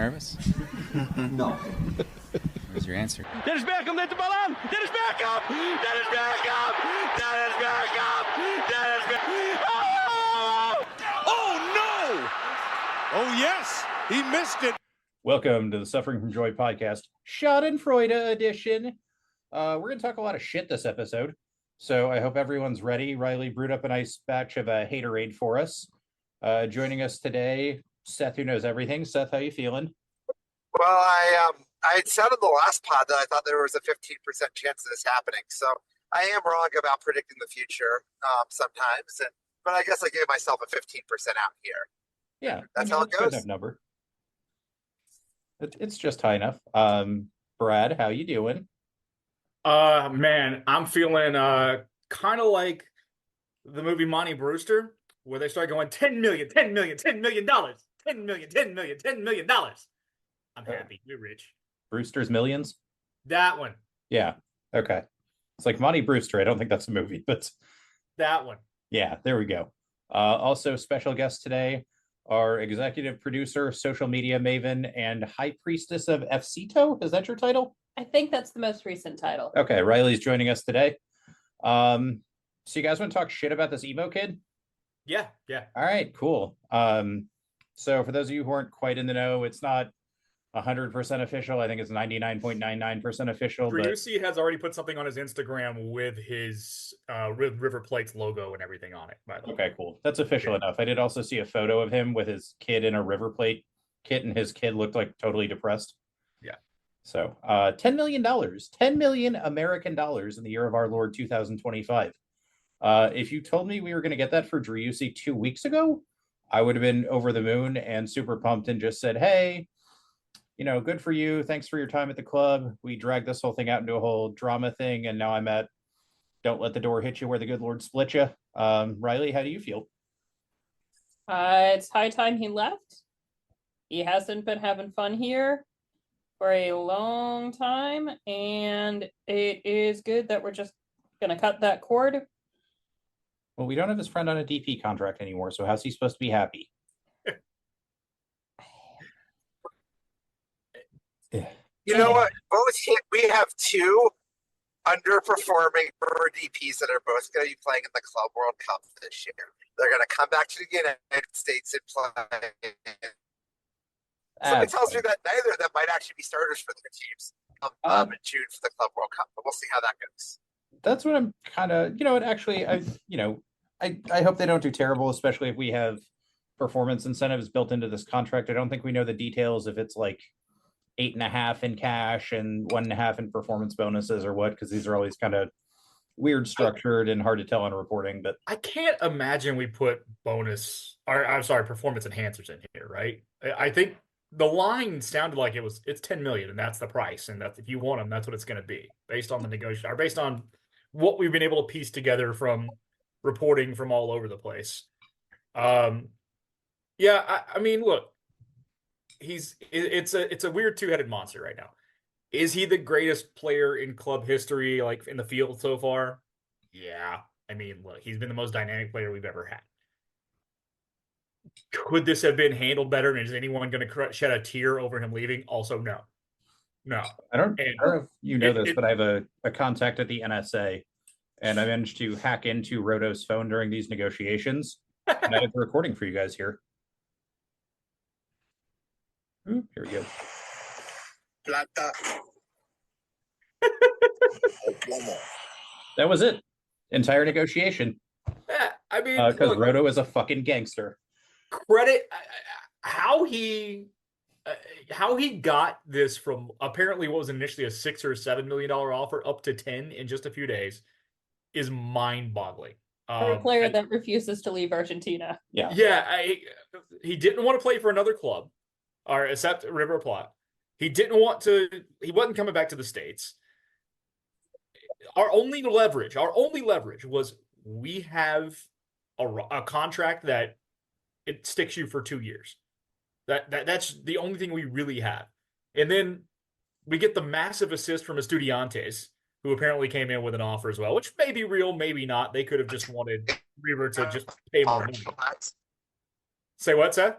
nervous? No. Where's your answer? Dennis Beckham, let the ball out! Dennis Beckham! Dennis Beckham! Dennis Beckham! Dennis Beckham! Oh! Oh, no! Oh, yes! He missed it. Welcome to the Suffering from Joy podcast, Schadenfreude edition. We're going to talk a lot of shit this episode, so I hope everyone's ready. Riley brewed up a nice batch of a haterade for us. Joining us today, Seth, who knows everything. Seth, how you feeling? Well, I had said in the last pod that I thought there was a 15% chance of this happening. So I am wrong about predicting the future sometimes, but I guess I gave myself a 15% out here. Yeah, that's how it goes. Good enough number. It's just high enough. Brad, how you doing? Man, I'm feeling kind of like the movie Monty Brewster, where they start going $10 million, $10 million, $10 million, $10 million, $10 million, $10 million. I'm happy. We're rich. Brewster's Millions? That one. Yeah. Okay. It's like Monty Brewster. I don't think that's a movie, but that one. Yeah, there we go. Also, special guest today, our executive producer, social media maven, and high priestess of FCTO. Is that your title? I think that's the most recent title. Okay, Riley's joining us today. So you guys want to talk shit about this emo kid? Yeah. All right, cool. So for those of you who aren't quite in the know, it's not 100% official. I think it's 99.99% official. Driussi has already put something on his Instagram with his River Plate's logo and everything on it. By the way. Okay, cool. That's official enough. I did also see a photo of him with his kid in a River Plate kit, and his kid looked like totally depressed. Yeah. So $10 million, 10 million American dollars in the year of our Lord 2025. If you told me we were going to get that for Driussi 2 weeks ago, I would have been over the moon and super pumped and just said, hey, good for you. Thanks for your time at the club. We dragged this whole thing out into a whole drama thing, and now I'm at don't let the door hit you where the good Lord split you. Riley, how do you feel? It's high time he left. He hasn't been having fun here for a long time, and it is good that we're just going to cut that cord. Well, we don't have his friend on a DP contract anymore, so how's he supposed to be happy? You know what? We have two underperforming DPs that are both going to be playing in the Club World Cup this year. They're going to come back to the United States and play. Something tells me that neither of them might actually be starters for their teams in June for the Club World Cup, but we'll see how that goes. That's what I'm kind of, actually, I hope they don't do terrible, especially if we have performance incentives built into this contract. I don't think we know the details if it's like 8.5 in cash and 1.5 in performance bonuses or what, because these are always kind of weird structured and hard to tell on reporting. But I can't imagine we put performance enhancers in here, right? I think the line sounded like it's 10 million and that's the price, and that if you want them, that's what it's going to be based on the negotiation, or based on what we've been able to piece together from reporting from all over the place. I mean, look. It's a weird two-headed monster right now. Is he the greatest player in club history, like in the field so far? Yeah. I mean, look, he's been the most dynamic player we've ever had. Could this have been handled better? And is anyone going to shed a tear over him leaving? Also, no. I don't know if you know this, but I have a contact at the NSA, and I managed to hack into Rodo's phone during these negotiations. And I have a recording for you guys here. Here we go. Plata. That was it. Entire negotiation. Yeah, I mean, because Rodo is a fucking gangster. Credit how he got this from apparently what was initially a $6 or $7 million offer up to 10 in just a few days is mind-boggling. For a player that refuses to leave Argentina. Yeah. He didn't want to play for another club. Or except River Plate. He wasn't coming back to the States. Our only leverage was we have a contract that it sticks you for 2 years. That's the only thing we really have. And then we get the massive assist from Estudiantes, who apparently came in with an offer as well, which may be real, maybe not. They could have just wanted River to just pay more money. Say what, Seth?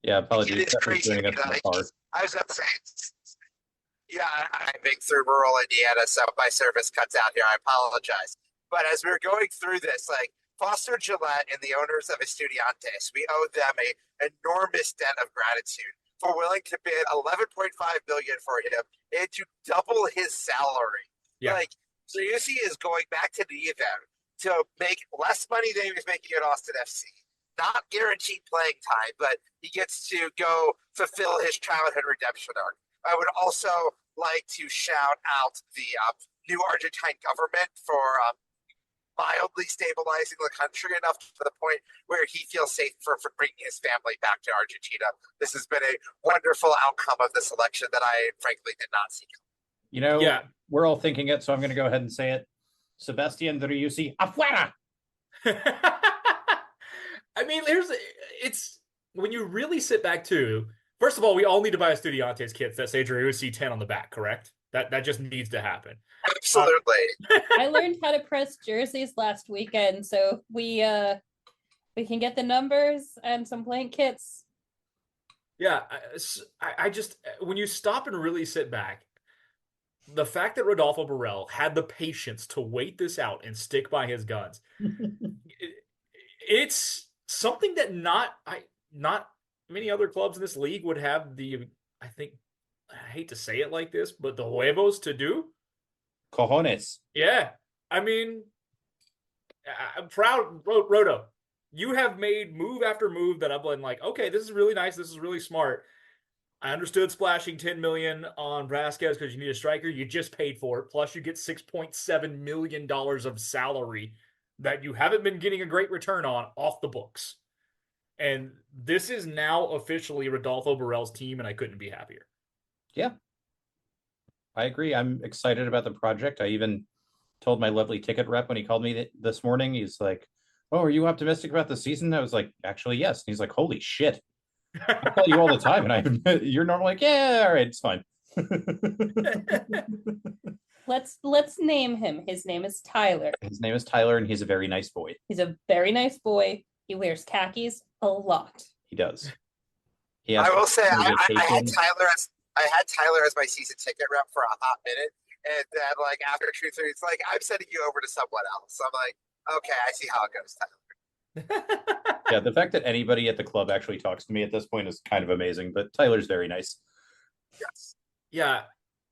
Yeah, apologies. It is Seth is crazy to joining me us from that afar. I was going to say, yeah, I'm being through rural Indiana, so my service cuts out here. I apologize. But as we were going through this, like Foster Gillette and the owners of Estudiantes, we owe them a enormous debt of gratitude for willing to bid 11.5 billion for him and to double his salary. Yeah. Like Driussi is going back to Devan to make less money than he was making at Austin FC. Not guaranteed playing time, but he gets to go fulfill his childhood redemption arc. I would also like to shout out the new Argentine government for mildly stabilizing the country enough to the point where he feels safe for bringing his family back to Argentina. This has been a wonderful outcome of this election that I frankly did not see. You know, Yeah. we're all thinking it, so I'm going to go ahead and say it. Sebastian Driussi, afuera! I mean, it's when you really sit back too. First of all, we all need to buy Estudiantes kits that say Driussi 10 on the back, correct? That just needs to happen. Absolutely. I learned how to press jerseys last weekend, so we can get the numbers and some blank kits. Yeah, I just when you stop and really sit back, the fact that Rodolfo Borrell had the patience to wait this out and stick by his guns, it's something that not many other clubs in this league would have the, I think, I hate to say it like this, but the huevos to do. Cojones. Yeah. I mean, I'm proud, Rodo. You have made move after move that I've been like, okay, this is really nice. This is really smart. I understood splashing 10 million on Vasquez because you need a striker. You just paid for it. Plus you get $6.7 million of salary that you haven't been getting a great return on off the books. And this is now officially Rodolfo Borrell's team, and I couldn't be happier. Yeah. I agree. I'm excited about the project. I even told my lovely ticket rep when he called me this morning, he's like, "Oh, are you optimistic about the season?" I was like, "Actually, yes." And he's like, "Holy shit." I tell you all the time, and you're normally like, "Yeah, all right, it's fine." Let's name him. His name is Tyler. His name is Tyler, and he's a very nice boy. He's a very nice boy. He wears khakis a lot. He does. I will say I vacation. had Tyler as my season ticket rep for a hot minute, and then like after Truth, it's like I'm sending you over to someone else. I'm like, okay, I see how it goes, Tyler. Yeah, the fact that anybody at the club actually talks to me at this point is kind of amazing, but Tyler's very nice. Yes. Yeah.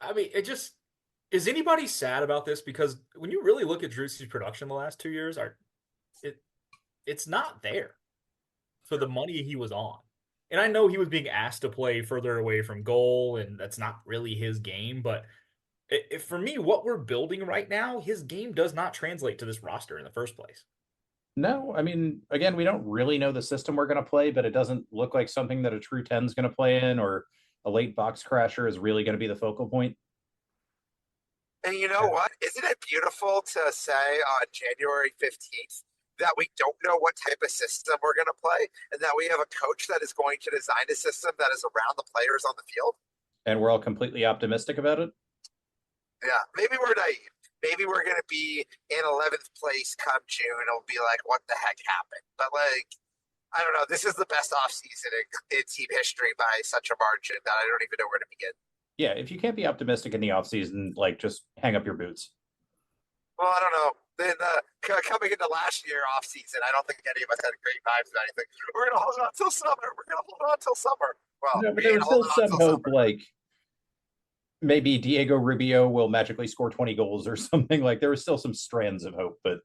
I mean, is anybody sad about this? Because when you really look at Driussi's production the last 2 years, it's not there for the money he was on. And I know he was being asked to play further away from goal, and that's not really his game. But for me, what we're building right now, his game does not translate to this roster in the first place. No, I mean, again, we don't really know the system we're going to play, but it doesn't look like something that a true 10 is going to play in, or a late box crasher is really going to be the focal point. And you know what? Isn't it beautiful to say on January 15th that we don't know what type of system we're going to play, and that we have a coach that is going to design a system that is around the players on the field? And we're all completely optimistic about it. Yeah, maybe we're naive. Maybe we're going to be in 11th place come June. It'll be like, what the heck happened? But like, I don't know. This is the best offseason in team history by such a margin that I don't even know where to begin. Yeah, if you can't be optimistic in the offseason, like, just hang up your boots. Well, I don't know. Then coming into last year off season, I don't think any of us had great vibes about anything. We're gonna hold on till summer. We're gonna hold on till summer. Well, No, but there was still some hope, like maybe Diego Rubio will magically score 20 goals or something. Like, there was still some strands of hope, but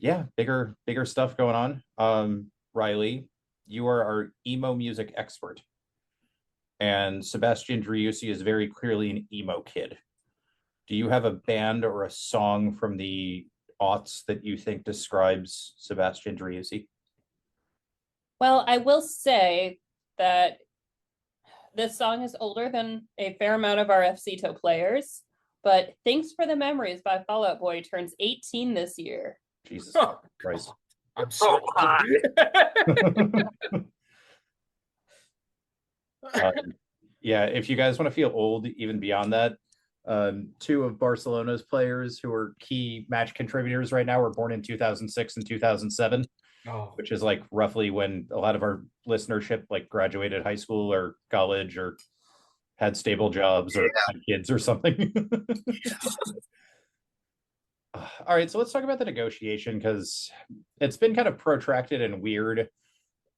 yeah, bigger stuff going on. Riley, you are our emo music expert, and Sebastian Driussi is very clearly an emo kid. Do you have a band or a song from the aughts that you think describes Sebastian Driussi? Well, I will say that this song is older than a fair amount of our FCTO players, but Thanks for the Memories by Fall Out Boy turns 18 this year. Jesus Christ. I'm so yeah, if you guys want to feel old even beyond that, two of Barcelona's players who are key match contributors right now were born in 2006 and 2007. Oh, which is like roughly when a lot of our listenership like graduated high school or college or had stable jobs or had kids or something. All right, so let's talk about the negotiation because it's been kind of protracted and weird.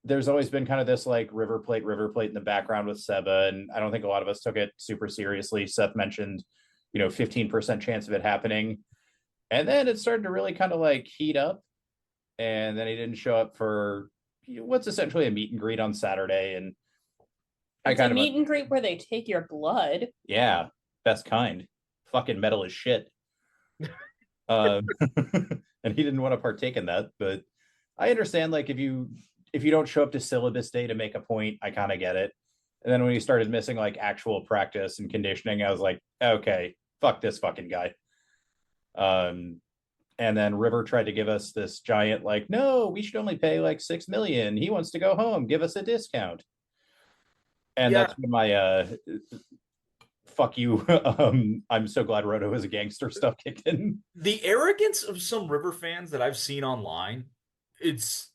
There's always been kind of this like River Plate in the background with Seba, and I don't think a lot of us took it super seriously. Seth mentioned, 15% chance of it happening. And then it started to really kind of like heat up. And then he didn't show up for what's essentially a meet and greet on Saturday. And It's a meet and greet where they take your blood. Yeah, best kind. Fucking metal as shit. And he didn't want to partake in that, but I understand like if you don't show up to syllabus day to make a point, I kind of get it. And then when he started missing like actual practice and conditioning, I was like, okay, fuck this fucking guy. And then River tried to give us this giant like, no, we should only pay like 6 million. He wants to go home. Give us a discount. And that's when my fuck you. I'm so glad Rodo is a gangster stuff kicked in. The arrogance of some River fans that I've seen online, it's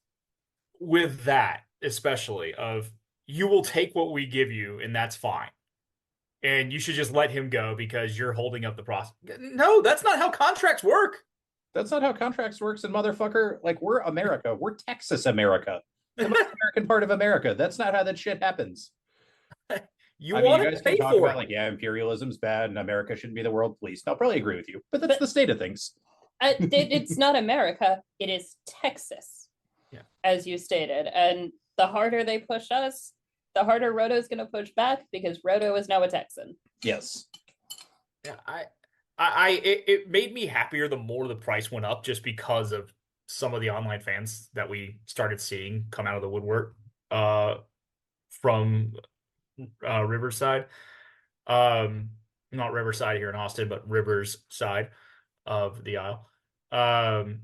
with that especially of you will take what we give you and that's fine. And you should just let him go because you're holding up the process. No, that's not how contracts work. That's not how contracts works. And motherfucker, like we're America. We're Texas America. The most American part of America. That's not how that shit happens. You want to pay for it. Like, yeah, imperialism's bad and America shouldn't be the world police. I'll probably agree with you, but that's the state of things. It's not America. It is Texas, as you stated. And the harder they push us, the harder Rodo's going to push back because Rodo is now a Texan. Yes. Yeah, it made me happier the more the price went up just because of some of the online fans that we started seeing come out of the woodwork from Riverside. Not Riverside here in Austin, but Rivers side of the aisle. The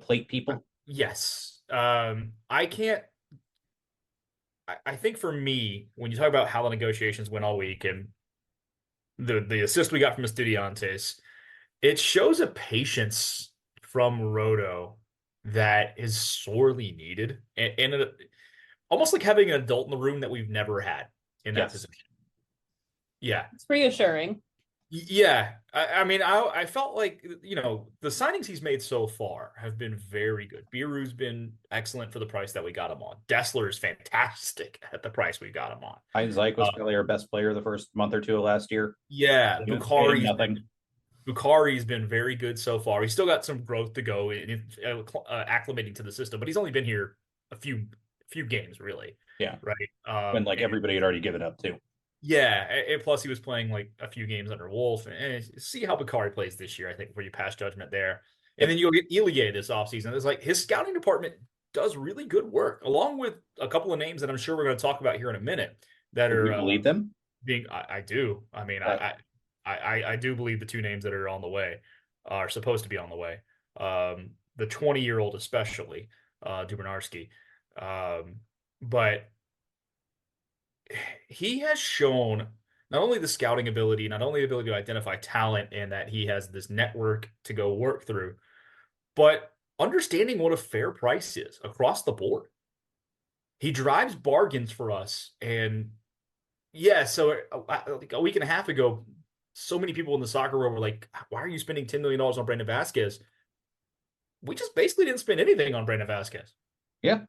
plate people? Yes. I can't. I think for me, when you talk about how the negotiations went all week and the assist we got from Estudiantes, it shows a patience from Rodo that is sorely needed, and almost like having an adult in the room that we've never had in that position. Yeah, it's reassuring. Yeah, I mean, I felt like the signings he's made so far have been very good. Biru's been excellent for the price that we got him on. Dessler is fantastic at the price we got him on. Heinzike was probably our best player the first month or two of last year. Yeah, Bukhari's been very good so far. He's still got some growth to go in acclimating to the system, but he's only been here a few games, really. Yeah, right. When everybody had already given up too. Yeah, and plus he was playing like a few games under Wolf, and see how Bukhari plays this year. I think before you pass judgment there, and then you'll get Ilie this offseason. It's like his scouting department does really good work, along with a couple of names that I'm sure we're going to talk about here in a minute. That Do are you believe them? I do. I mean, I do believe the two names that are on the way are supposed to be on the way. The 20-year-old especially, Dubernarski, but he has shown not only the scouting ability, not only the ability to identify talent and that he has this network to go work through, but understanding what a fair price is across the board. He drives bargains for us. And so like a week and a half ago, so many people in the soccer world were like, why are you spending $10 million on Brandon Vasquez? We just basically didn't spend anything on Brandon Vasquez. Yeah.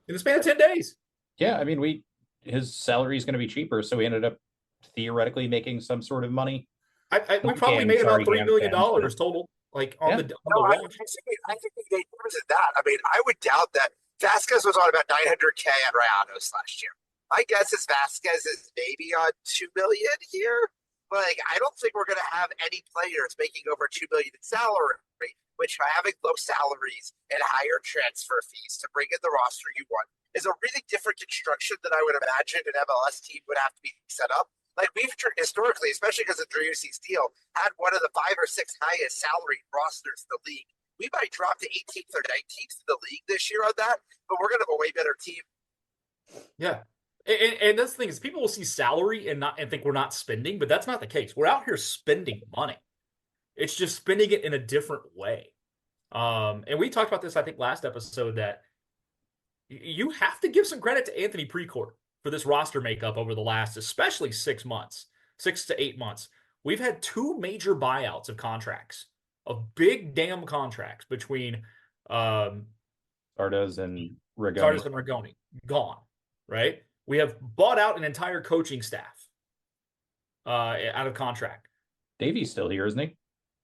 In the span of 10 days. Yeah, I mean, his salary is going to be cheaper, so we ended up theoretically making some sort of money. We probably made about $3 million total, like on the I think they was that. I mean, I would doubt that Vasquez was on about $900K on Rayados last year. My guess is Vasquez is maybe on $2 million here, but like I don't think we're going to have any players making over $2 million in salary, which having low salaries and higher transfer fees to bring in the roster you want is a really different construction than I would imagine an MLS team would have to be set up. Like we've historically, especially because of Driussi's deal, had one of the 5 or 6 highest salary rosters in the league. We might drop to 18th or 19th in the league this year on that, but we're going to have a way better team. Yeah. And that's the thing is people will see salary and think we're not spending, but that's not the case. We're out here spending money. It's just spending it in a different way. And we talked about this, I think, last episode, that you have to give some credit to Anthony Precourt for this roster makeup over the last, especially 6 months, 6 to 8 months. We've had 2 major buyouts of contracts, of big damn contracts between Sardes and Rigoni. Sardes and Rigoni gone, right? We have bought out an entire coaching staff out of contract. Davey's still here, isn't he?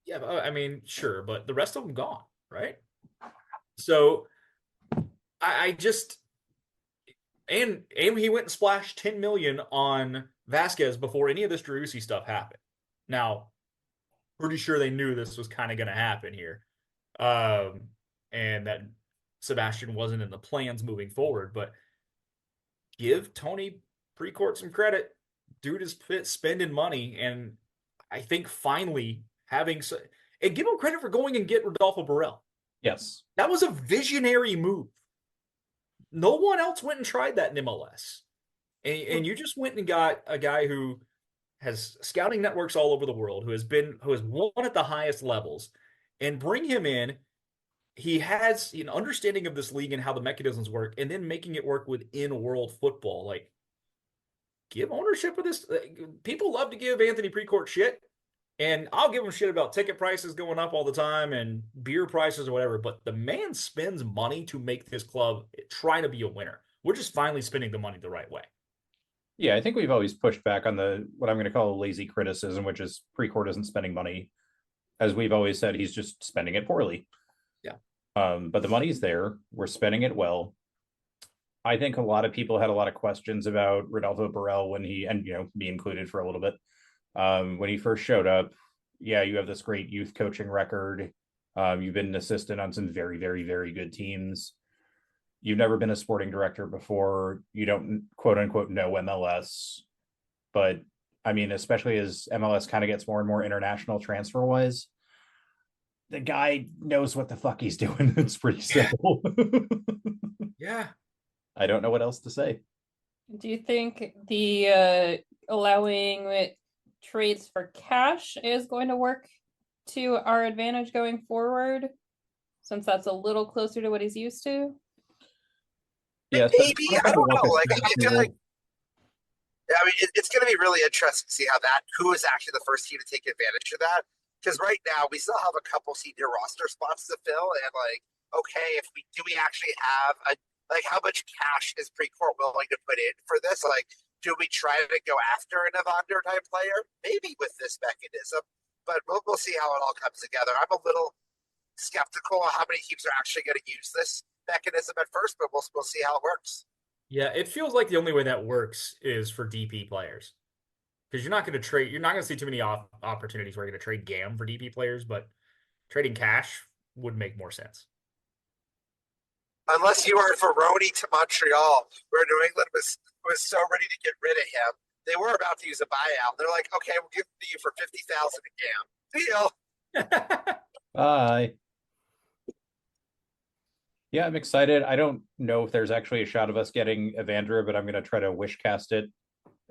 Yeah, I mean, sure, but the rest of them gone, right? So I just and he went and splashed $10 million on Vasquez before any of this Driussi stuff happened. Now, pretty sure they knew this was kind of going to happen here, and that Sebastian wasn't in the plans moving forward. But give Tony Precourt some credit. Dude is spending money, and I think finally and give him credit for going and get Rodolfo Borrell. Yes. That was a visionary move. No one else went and tried that in MLS. And you just went and got a guy who has scouting networks all over the world, who has won at the highest levels, and bring him in. He has an understanding of this league and how the mechanisms work, and then making it work within world football. Like, give ownership of this. People love to give Anthony Precourt shit, and I'll give him shit about ticket prices going up all the time and beer prices or whatever, but the man spends money to make this club try to be a winner. We're just finally spending the money the right way. Yeah, I think we've always pushed back on what I'm going to call a lazy criticism, which is Precourt isn't spending money. As we've always said, he's just spending it poorly. Yeah. But the money's there. We're spending it well. I think a lot of people had a lot of questions about Rodolfo Borrell when me included for a little bit. When he first showed up, yeah, you have this great youth coaching record. You've been an assistant on some very, very, very good teams. You've never been a sporting director before. You don't, quote unquote, know MLS. But I mean, especially as MLS kind of gets more and more international transfer wise, the guy knows what the fuck he's doing. It's pretty simple. Yeah. I don't know what else to say. Do you think the allowing trades for cash is going to work to our advantage going forward, since that's a little closer to what he's used to? Yeah, maybe. I don't know. Like, I feel like, I mean, it's going to be really interesting to see who is actually the first team to take advantage of that. Because right now we still have a couple senior roster spots to fill, and like, okay, do we actually have how much cash is Precourt willing to put in for this? Like, do we try to go after an Evander type player? Maybe with this mechanism, but we'll see how it all comes together. I'm a little skeptical of how many teams are actually going to use this mechanism at first, but we'll see how it works. Yeah, it feels like the only way that works is for DP players, because you're not going to see too many opportunities where you're going to trade GAM for DP players, but trading cash would make more sense. Unless you are Veroni to Montreal, where New England was so ready to get rid of him. They were about to use a buyout. They're like, okay, we'll give it to you for $50,000 a GAM. Deal. Bye. Yeah, I'm excited. I don't know if there's actually a shot of us getting Evander, but I'm going to try to wish cast it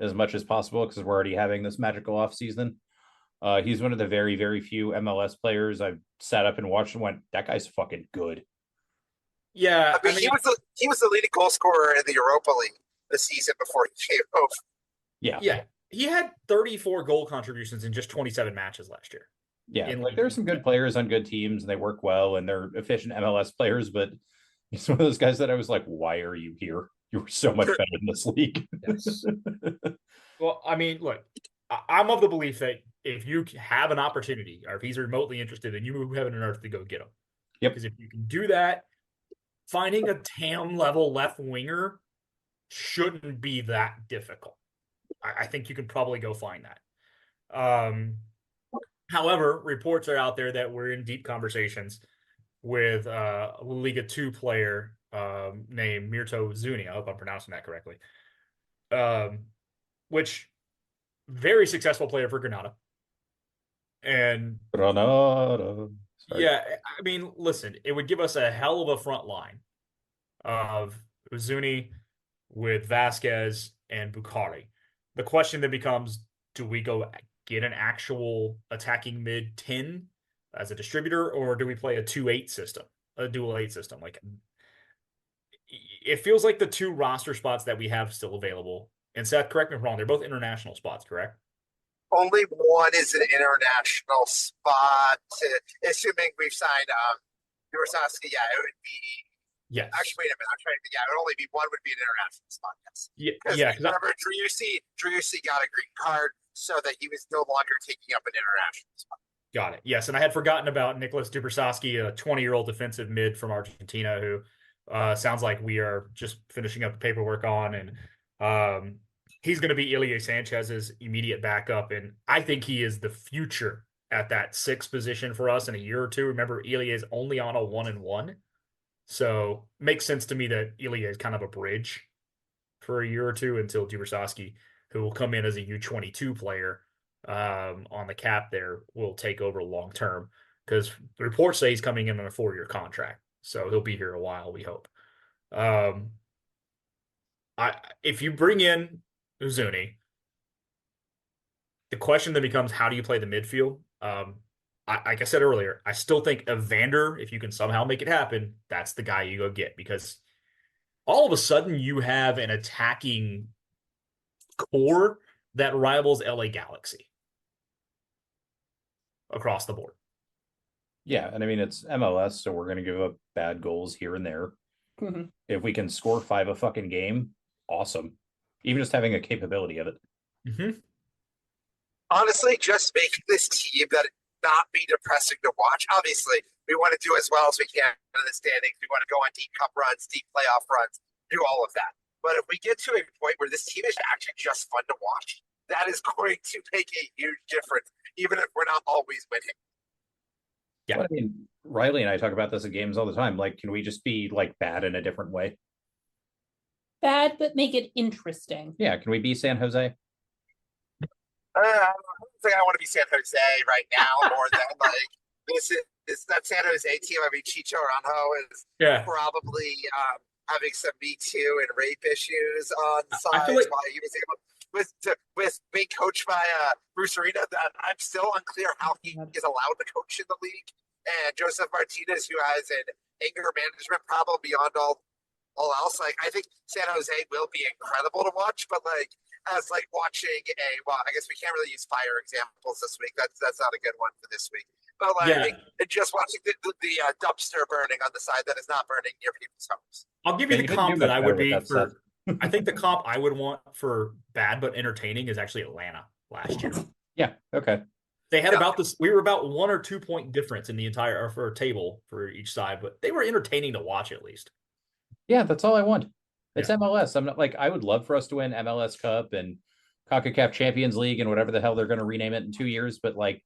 as much as possible because we're already having this magical off season. He's one of the very, very few MLS players I've sat up and watched and went, that guy's fucking good. Yeah, I mean, he was the leading goal scorer in the Europa League the season before he came over. Yeah. He had 34 goal contributions in just 27 matches last year. Yeah, like there's some good players on good teams and they work well and they're efficient MLS players, but he's one of those guys that I was like, why are you here? You were so much better in this league. Yes. Well, I mean, look, I'm of the belief that if you have an opportunity or if he's remotely interested, then you move heaven and earth to go get him. Yep. Because if you can do that, finding a TAM level left winger shouldn't be that difficult. I think you can probably go find that. However, reports are out there that we're in deep conversations with a Liga 2 player named Mirto Zuni. I hope I'm pronouncing that correctly. Which very successful player for Granada. And Granada. Sorry. Yeah, I mean, listen, it would give us a hell of a front line of Zuni with Vasquez and Bukhari. The question then becomes, do we go get an actual attacking mid 10 as a distributor, or do we play a 2-8 system, a dual 8 system? Like, it feels like the 2 roster spots that we have still available. And Seth, correct me if I'm wrong, they're both international spots, correct? Only one is an international spot. Assuming we've signed Driussi, yeah, it would be. Yes. Actually, wait a minute. I'm trying to think. Yeah, it would only be one would be an international spot. Yes. Yeah. Remember, Driussi got a green card, so that he was no longer taking up an international spot. Got it. Yes, and I had forgotten about Nicholas Dubrasowski, a 20-year-old defensive mid from Argentina, who sounds like we are just finishing up the paperwork on, and he's going to be Ilie Sanchez's immediate backup, and I think he is the future at that 6 position for us in a year or two. Remember, Ilie is only on a 1-1, so makes sense to me that Ilie is kind of a bridge for a year or two until Dubrasowski, who will come in as a U22 player on the cap there, will take over long term, because the reports say he's coming in on a 4-year contract, so he'll be here a while, we hope. If you bring in Uzuni, the question then becomes, how do you play the midfield? Like I said earlier, I still think Evander, if you can somehow make it happen, that's the guy you go get, because all of a sudden you have an attacking core that rivals LA Galaxy across the board. Yeah, and I mean, it's MLS, so we're going to give up bad goals here and there. If we can score 5 a fucking game, awesome. Even just having a capability of it. Honestly, just making this team that not be depressing to watch. Obviously, we want to do as well as we can in the standings. We want to go on deep cup runs, deep playoff runs, do all of that. But if we get to a point where this team is actually just fun to watch, that is going to make a huge difference, even if we're not always winning. Yeah, well, I mean, Riley and I talk about this at games all the time. Like, can we just be like bad in a different way? Bad, but make it interesting. Yeah, can we be San Jose? I don't think I want to be San Jose right now more than like this is that San Jose team. I mean, Chicho Aranjo is probably having some Me Too and rape issues on the sides while he was able with being coached by Bruce Arena. That I'm still unclear how he is allowed to coach in the league. And Joseph Martinez, who has an anger management problem beyond all else. Like, I think San Jose will be incredible to watch, but like as like watching I guess we can't really use fire examples this week. That's not a good one for this week. But like just watching the dumpster burning on the side that is not burning near people's homes. I'll give you the comp that I would be for. I think the comp I would want for bad but entertaining is actually Atlanta last year. Yeah. Okay. They had about this. We were about 1 or 2 point difference in the entire table for each side, but they were entertaining to watch at least. Yeah, that's all I want. It's MLS. I'm not like, I would love for us to win MLS Cup and CONCACAF Champions League and whatever the hell they're going to rename it in 2 years. But like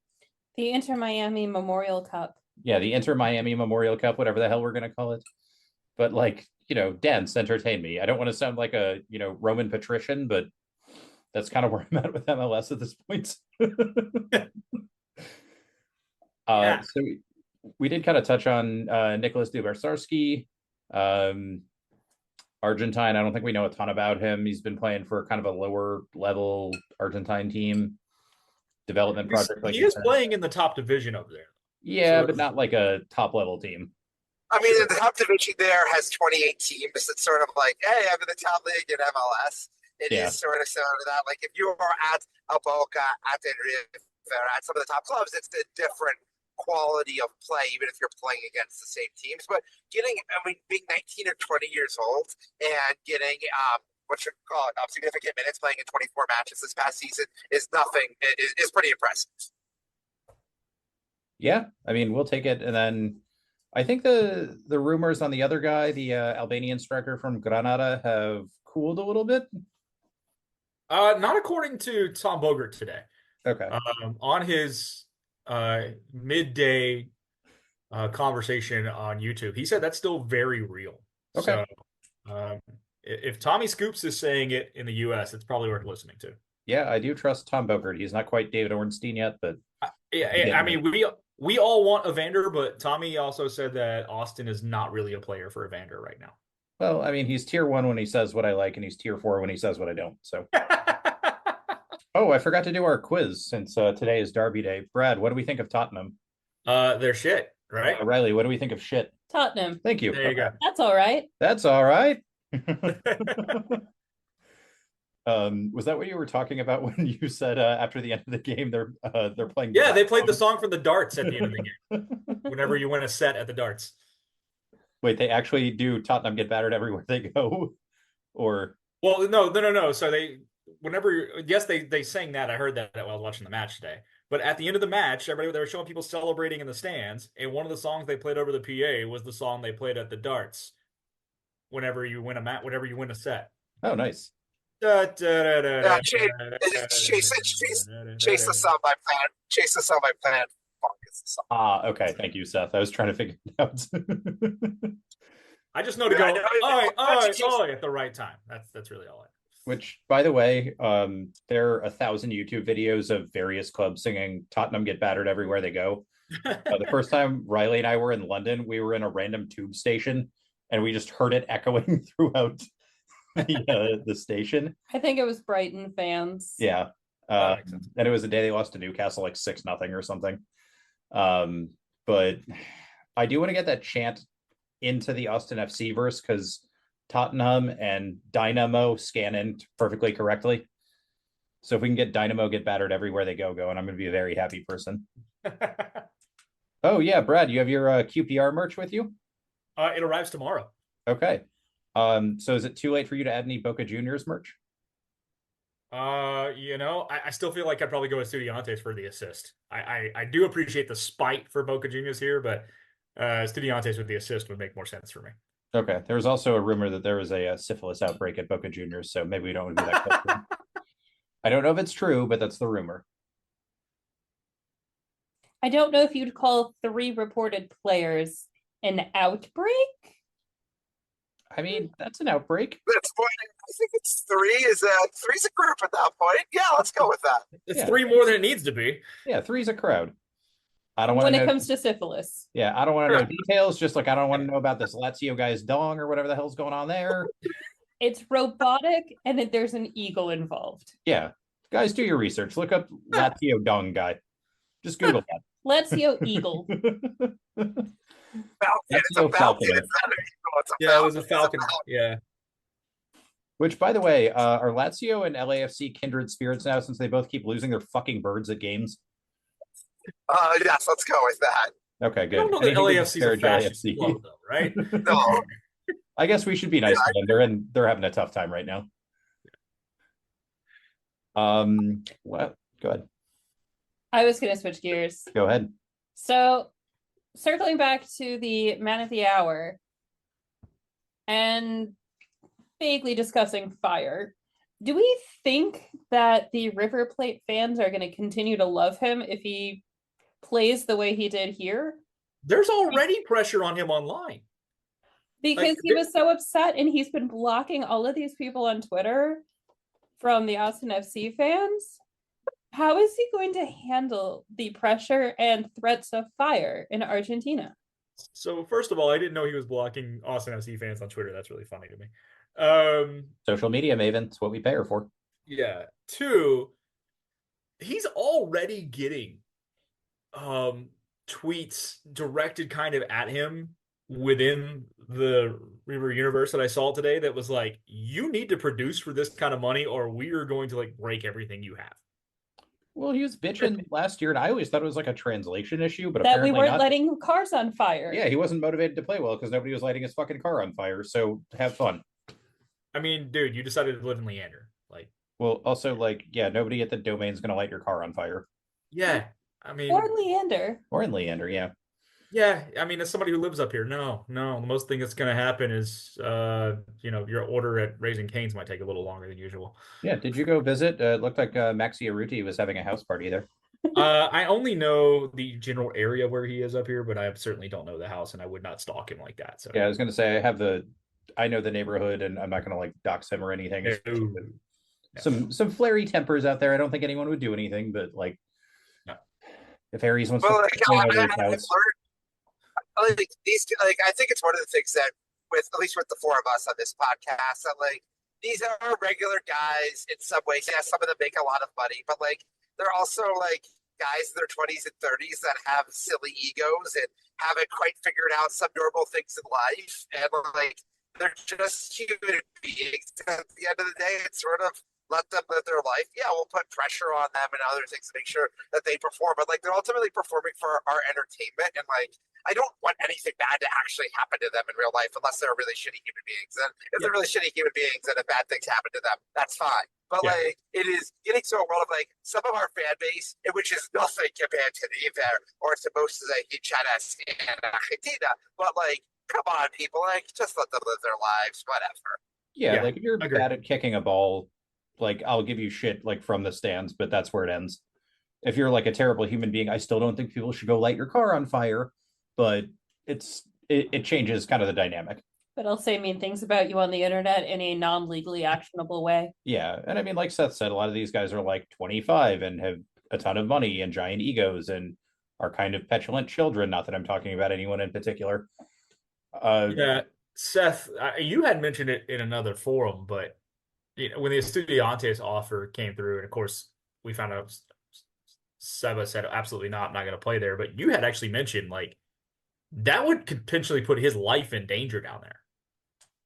the Inter Miami Memorial Cup. Yeah, the Inter Miami Memorial Cup, whatever the hell we're going to call it. But like, dance, entertain me. I don't want to sound like a, Roman patrician, but that's kind of where I'm at with MLS at this point. So we did kind of touch on Nicholas Dubrasowski. Argentine, I don't think we know a ton about him. He's been playing for kind of a lower level Argentine team development project. He is playing in the top division over there. Yeah, but not like a top level team. I mean, the top division there has 28 teams. It's sort of like, hey, I'm in the top league in MLS. It is sort of similar to that. Like if you are at a Boca, at River, at some of the top clubs, it's a different quality of play, even if you're playing against the same teams. But being 19 or 20 years old and getting what you call it, significant minutes, playing in 24 matches this past season is pretty impressive. Yeah, I mean, we'll take it. And then I think the rumors on the other guy, the Albanian striker from Granada, have cooled a little bit. Not according to Tom Bogert today. Okay. On his midday conversation on YouTube, he said that's still very real. Okay. So if Tommy Scoops is saying it in the US, it's probably worth listening to. Yeah, I do trust Tom Bogert. He's not quite David Ornstein yet, but I mean, we all want Evander, but Tommy also said that Austin is not really a player for Evander right now. Well, I mean, he's tier 1 when he says what I like, and he's tier 4 when he says what I don't. So, oh, I forgot to do our quiz since today is Derby Day. Brad, what do we think of Tottenham? They're shit, right? Riley, what do we think of shit? Tottenham. Thank you. There you go. That's all right. That's all right. Was that what you were talking about when you said after the end of the game they're playing? Yeah, they played the song from the darts at the end of the game. Whenever you win a set at the darts. Wait, they actually do Tottenham get battered everywhere they go, or? Well, no. So they sang that. I heard that while I was watching the match today. But at the end of the match, they were showing people celebrating in the stands, and one of the songs they played over the PA was the song they played at the darts. Whenever you win a set. Oh, nice. Chase us on my plan. Chase us on my plan. Okay. Thank you, Seth. I was trying to figure it out. I just know to go, oi, at the right time. That's really all I know. Which, by the way, there are 1,000 YouTube videos of various clubs singing Tottenham get battered everywhere they go. The first time Riley and I were in London, we were in a random tube station, and we just heard it echoing throughout the station. I think it was Brighton fans. Yeah. And it was the day they lost to Newcastle like 6-0 or something. But I do want to get that chant into the Austin FC verse because Tottenham and Dynamo scan in perfectly correctly. So if we can get Dynamo get battered everywhere they go, and I'm going to be a very happy person. Oh yeah, Brad, you have your QPR merch with you? It arrives tomorrow. Okay. So is it too late for you to add any Boca Juniors merch? I still feel like I'd probably go with Estudiantes for the assist. I do appreciate the spite for Boca Juniors here, but Estudiantes with the assist would make more sense for me. Okay. There was also a rumor that there was a syphilis outbreak at Boca Juniors, so maybe we don't want to be that close. I don't know if it's true, but that's the rumor. I don't know if you'd call 3 reported players an outbreak. I mean, that's an outbreak. That's point. I think it's 3. Three's a group at that point? Yeah, let's go with that. It's 3 more than it needs to be. Yeah, 3's a crowd. I don't want when it comes to syphilis. Yeah, I don't want to know details. Just like I don't want to know about this Lazio guy's dong or whatever the hell's going on there. It's robotic, and that there's an eagle involved. Yeah, guys, do your research. Look up Lazio dong guy. Just Google that. Lazio eagle. Falcon. It's a falcon. Yeah, it was a falcon. Yeah. Which, by the way, are Lazio and LAFC kindred spirits now since they both keep losing their fucking birds at games? Yes, let's go with that. Okay, good. I don't know that LAFC is a fascist club, though, right? No. I guess we should be nice to them. They're having a tough time right now. What? Go ahead. I was going to switch gears. Go ahead. So, circling back to the man of the hour and vaguely discussing fire, do we think that the River Plate fans are going to continue to love him if he plays the way he did here? There's already pressure on him online. Because he was so upset, and he's been blocking all of these people on Twitter from the Austin FC fans. How is he going to handle the pressure and threats of fire in Argentina? So first of all, I didn't know he was blocking Austin FC fans on Twitter. That's really funny to me. Social media maven. It's what we pay her for. Yeah. 2, he's already getting tweets directed kind of at him within the River universe that I saw today that was like, you need to produce for this kind of money or we are going to like break everything you have. Well, he was bitching last year, and I always thought it was like a translation issue, but that apparently we weren't not. letting cars on fire. Yeah, he wasn't motivated to play well because nobody was lighting his fucking car on fire. So have fun. I mean, dude, you decided to live in Leander. Like, well, also, like, yeah, nobody at the domain's gonna light your car on fire. Yeah, I mean, Or Leander. Or in Leander, yeah. Yeah, I mean, as somebody who lives up here, no. The most thing that's going to happen is, your order at Raising Cane's might take a little longer than usual. Yeah, did you go visit? It looked like Maxi Arruti was having a house party there. I only know the general area where he is up here, but I certainly don't know the house, and I would not stalk him like that. So yeah, I was going to say I know the neighborhood, and I'm not going to like dox him or anything. Some flary tempers out there. I don't think anyone would do anything, but like, if Aries wants to over his house. I think it's one of the things that at least with the 4 of us on this podcast, that like these are regular guys in some ways. Yeah, some of them make a lot of money, but like they're also like guys in their 20s and 30s that have silly egos and haven't quite figured out some normal things in life, and like they're just human beings. At the end of the day, it's sort of let them live their life. Yeah, we'll put pressure on them and other things to make sure that they perform, but like they're ultimately performing for our entertainment. And like, I don't want anything bad to actually happen to them in real life unless they're really shitty human beings. And if they're really shitty human beings and if bad things happen to them, that's fine. But like, it is getting to a world of like some of our fan base, which is nothing compared to River or to most of the hinchadas in Argentina. But like, come on, people, like just let them live their lives, whatever. Yeah, like if you're bad at kicking a ball, like I'll give you shit like from the stands, but that's where it ends. If you're like a terrible human being, I still don't think people should go light your car on fire, but it changes kind of the dynamic. But I'll say mean things about you on the internet in a non-legally actionable way. Yeah, and I mean, like Seth said, a lot of these guys are like 25 and have a ton of money and giant egos and are kind of petulant children. Not that I'm talking about anyone in particular. Yeah, Seth, you had mentioned it in another forum, but you know, when the Estudiantes offer came through, and of course we found out Seba said absolutely not going to play there, but you had actually mentioned like that would potentially put his life in danger down there.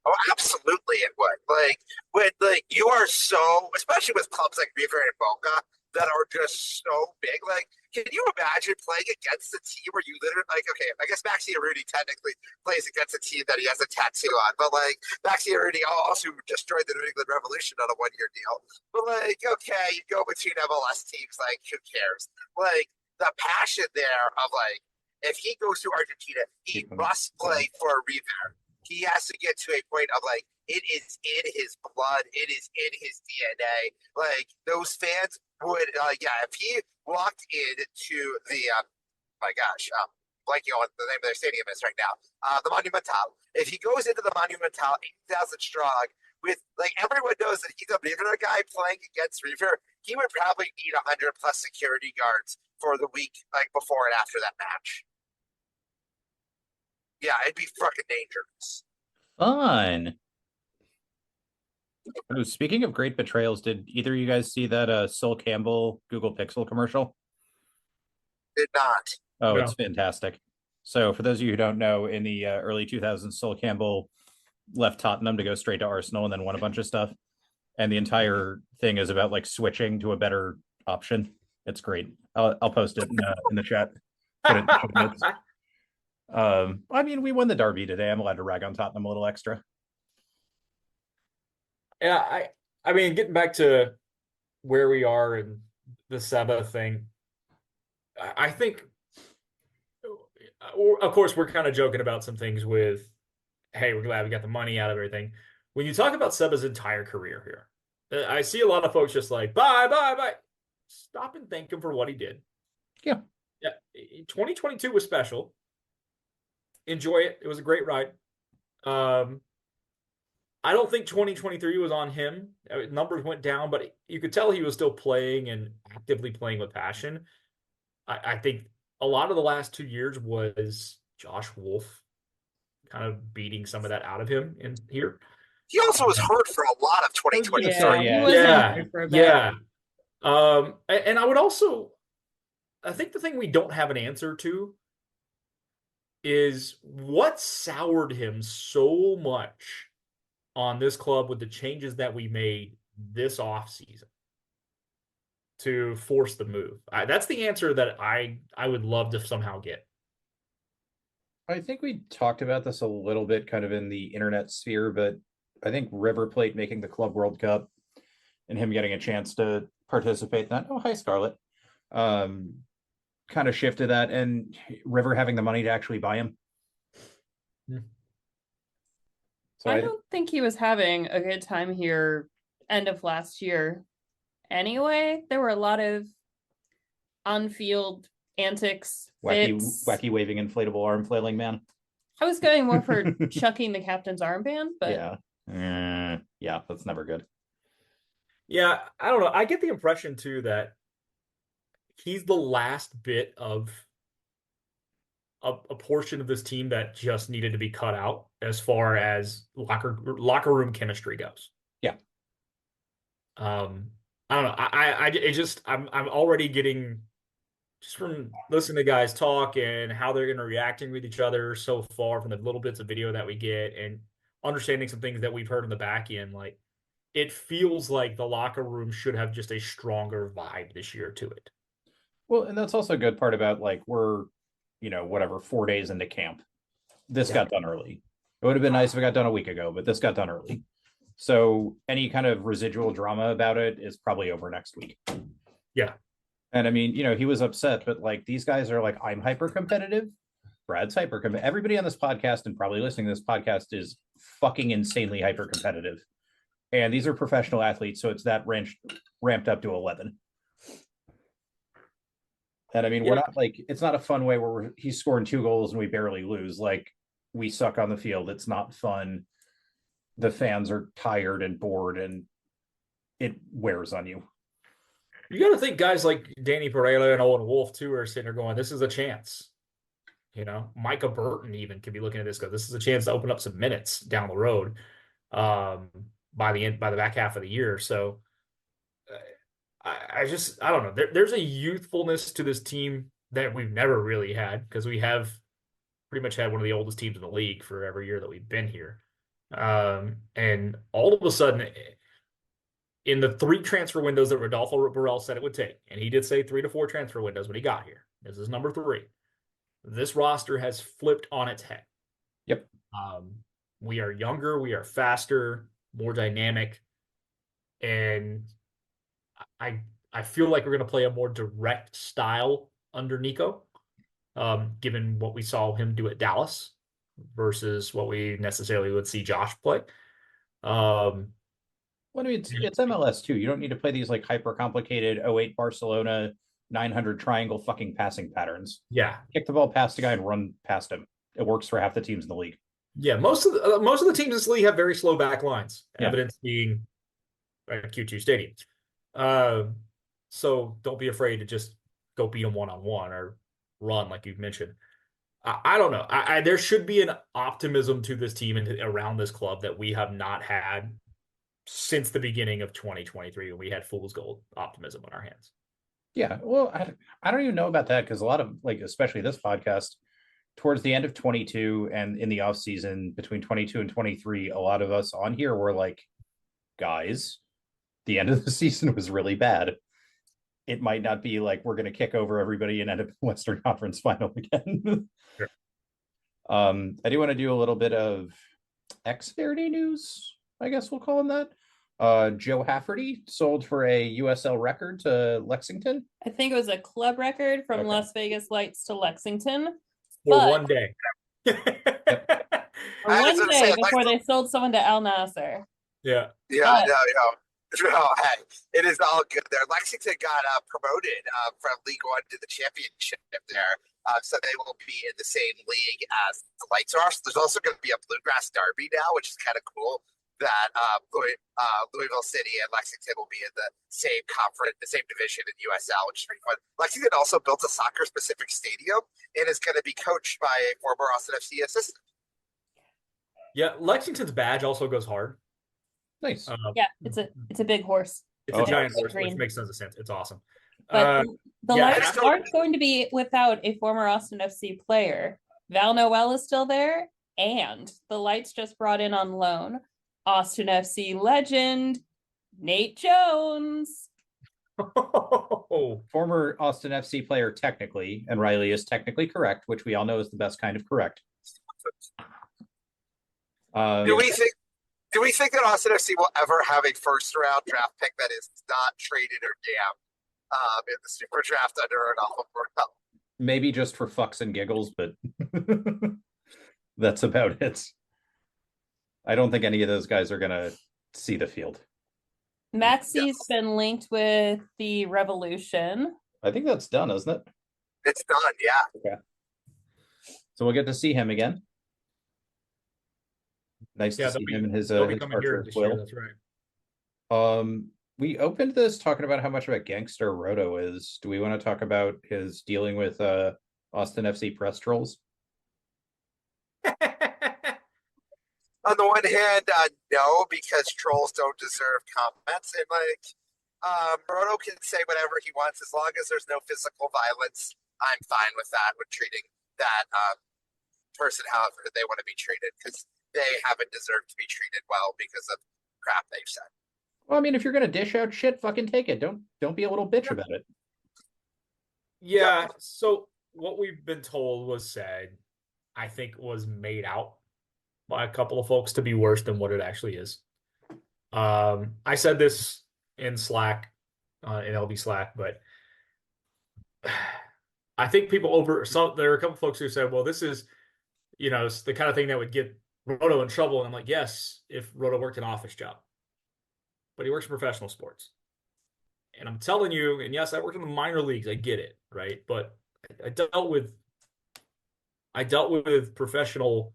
Oh, absolutely it would. Like when like you are so, especially with clubs like River and Boca that are just so big. Like, can you imagine playing against a team where you literally like, okay, I guess Maxi Arudi technically plays against a team that he has a tattoo on, but like Maxi Arudi also destroyed the New England Revolution on a 1-year deal. But like, okay, you go between MLS teams, like who cares? Like the passion there of like, if he goes to Argentina, he must play for River. He has to get to a point of like, it is in his blood, it is in his DNA. Like those fans would, yeah, if he walked into the, my gosh, blanking on what the name of their stadium is right now, the Monumental. If he goes into the Monumental, 8,000 strong, with like everyone knows that he's a River guy playing against River, he would probably need 100+ security guards for the week, like before and after that match. Yeah, it'd be fucking dangerous. Fun. Oh, speaking of great betrayals, did either of you guys see that Sol Campbell Google Pixel commercial? Did not. Oh, No. it's fantastic. So for those of you who don't know, in the early 2000s, Sol Campbell left Tottenham to go straight to Arsenal and then won a bunch of stuff. And the entire thing is about like switching to a better option. It's great. I'll post it in the chat. Put it in the show notes. I mean, we won the derby today. I'm allowed to rag on Tottenham a little extra. Yeah, I mean, getting back to where we are and the Seba thing, I think, of course, we're kind of joking about some things with, hey, we're glad we got the money out of everything. When you talk about Seba's entire career here, I see a lot of folks just like, bye. Stop and thank him for what he did. Yeah. 2022 was special. Enjoy it. It was a great ride. I don't think 2023 was on him. Numbers went down, but you could tell he was still playing and actively playing with passion. I think a lot of the last 2 years was Josh Wolf kind of beating some of that out of him in here. He also was hurt for a lot of 2020. Yeah. And I would also, I think the thing we don't have an answer to is what soured him so much on this club with the changes that we made this offseason to force the move. That's the answer that I would love to somehow get. I think we talked about this a little bit kind of in the internet sphere, but I think River Plate making the Club World Cup and him getting a chance to participate in that. Oh, hi, Scarlett. Kind of shifted that, and River having the money to actually buy him. Yeah. So I don't think he was having a good time here end of last year. Anyway, there were a lot of on-field antics, wacky waving inflatable arm flailing man. I was going more for chucking the captain's armband, but yeah, that's never good. Yeah, I don't know. I get the impression too that he's the last bit of a portion of this team that just needed to be cut out as far as locker room chemistry goes. Yeah. I don't know. I'm already getting just from listening to guys talk and how they're going to reacting with each other so far from the little bits of video that we get and understanding some things that we've heard in the back end, like it feels like the locker room should have just a stronger vibe this year to it. Well, and that's also a good part about like we're, whatever, 4 days into camp. This got done early. It would have been nice if it got done a week ago, but this got done early. So any kind of residual drama about it is probably over next week. Yeah. And I mean, he was upset, but like these guys are like, I'm hyper competitive. Brad's hyper competitive. Everybody on this podcast and probably listening to this podcast is fucking insanely hyper competitive. And these are professional athletes, so it's that ramped up to 11. And I mean, we're not like, it's not a fun way where he's scoring 2 goals and we barely lose. Like, we suck on the field. It's not fun. The fans are tired and bored, and it wears on you. You got to think guys like Danny Pereira and Owen Wolf, too, are sitting there going, this is a chance. Micah Burton even could be looking at this because this is a chance to open up some minutes down the road by the back half of the year. So I don't know. There's a youthfulness to this team that we've never really had because we have pretty much had one of the oldest teams in the league for every year that we've been here. And all of a sudden, in the 3 transfer windows that Rodolfo Burrell said it would take, and he did say 3 to 4 transfer windows when he got here. This is number 3. This roster has flipped on its head. Yep. We are younger, we are faster, more dynamic, and I feel like we're going to play a more direct style under Nico, given what we saw him do at Dallas versus what we necessarily would see Josh play. Well, I mean, it's MLS too. You don't need to play these like hyper complicated 08 Barcelona 900 triangle fucking passing patterns. Yeah, kick the ball past a guy and run past him. It works for half the teams in the league. Yeah, most of the teams in this league have very slow back lines. Yeah. Evidence being Q2 Stadium. So don't be afraid to just go beat them one-on-one or run like you've mentioned. I don't know. There should be an optimism to this team and around this club that we have not had since the beginning of 2023 when we had fool's gold optimism on our hands. Yeah, well, I don't even know about that because a lot of, like, especially this podcast, towards the end of 22 and in the off season between 22 and 23, a lot of us on here were like, guys, the end of the season was really bad. It might not be like we're going to kick over everybody and end up in Western Conference final again. Sure. I do want to do a little bit of ex-Verde news, I guess we'll call him that. Joe Hafferty sold for a USL record to Lexington. I think it was a club record from Las Vegas Lights to Lexington. For one day. For one day before they sold someone to Al Nasser. Yeah. Yeah, no, hey, it is all good there. Lexington got promoted from League One to the championship there. So they will be in the same league as the Lights are. So there's also going to be a Bluegrass Derby now, which is kind of cool that Louisville City and Lexington will be in the same conference, the same division in USL, which is pretty fun. Lexington also built a soccer-specific stadium and is going to be coached by a former Austin FC assistant. Yeah, Lexington's badge also goes hard. Nice. Yeah, it's a big horse. It's a giant horse, which makes tons of sense. It's awesome. But the Lights aren't going to be without a former Austin FC player. Val Noel is still there, and the Lights just brought in on loan Austin FC legend Nate Jones. Former Austin FC player, technically, and Riley is technically correct, which we all know is the best kind of correct. Do we think that Austin FC will ever have a first-round draft pick that is not traded or damned in the super draft under Rodolfo Burrell? Maybe just for fucks and giggles, but that's about it. I don't think any of those guys are going to see the field. Maxi's been linked with the Revolution. I think that's done, isn't it? It's done, yeah. Okay. So we'll get to see him again. Nice to see him in his here this year, that's right. We opened this talking about how much of a gangster Rodo is. Do we want to talk about his dealing with Austin FC press trolls? On the one hand, no, because trolls don't deserve comments, and Rodo can say whatever he wants as long as there's no physical violence. I'm fine with that, with treating that person however they want to be treated, because they haven't deserved to be treated well because of crap they've said. Well, I mean, if you're gonna dish out shit, fucking take it. Don't be a little bitch about it. Yeah. So what we've been told was said, I think, was made out by a couple of folks to be worse than what it actually is. I said this in Slack, in LB Slack, but I think people there are a couple of folks who said, well, this is, it's the kind of thing that would get Rodo in trouble. And I'm like, yes, if Rodo worked an office job, but he works in professional sports. And I'm telling you, and yes, I worked in the minor leagues. I get it, right? But I dealt with professional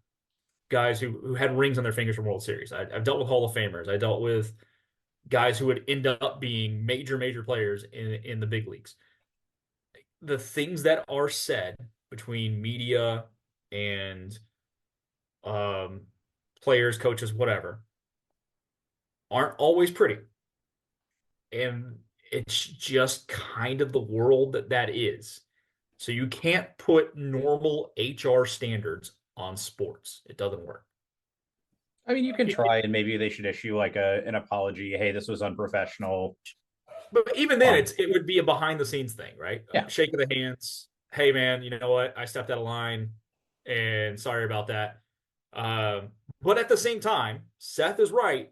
guys who had rings on their fingers from World Series. I've dealt with Hall of Famers. I dealt with guys who would end up being major players in the big leagues. The things that are said between media and players, coaches, whatever, aren't always pretty. And it's just kind of the world that is. So you can't put normal HR standards on sports. It doesn't work. I mean, you can try, and maybe they should issue like an apology. Hey, this was unprofessional. But even then, it would be a behind the scenes thing, right? Yeah. Shake of the hands. Hey, man, you know what? I stepped out of line, and sorry about that. But at the same time, Seth is right.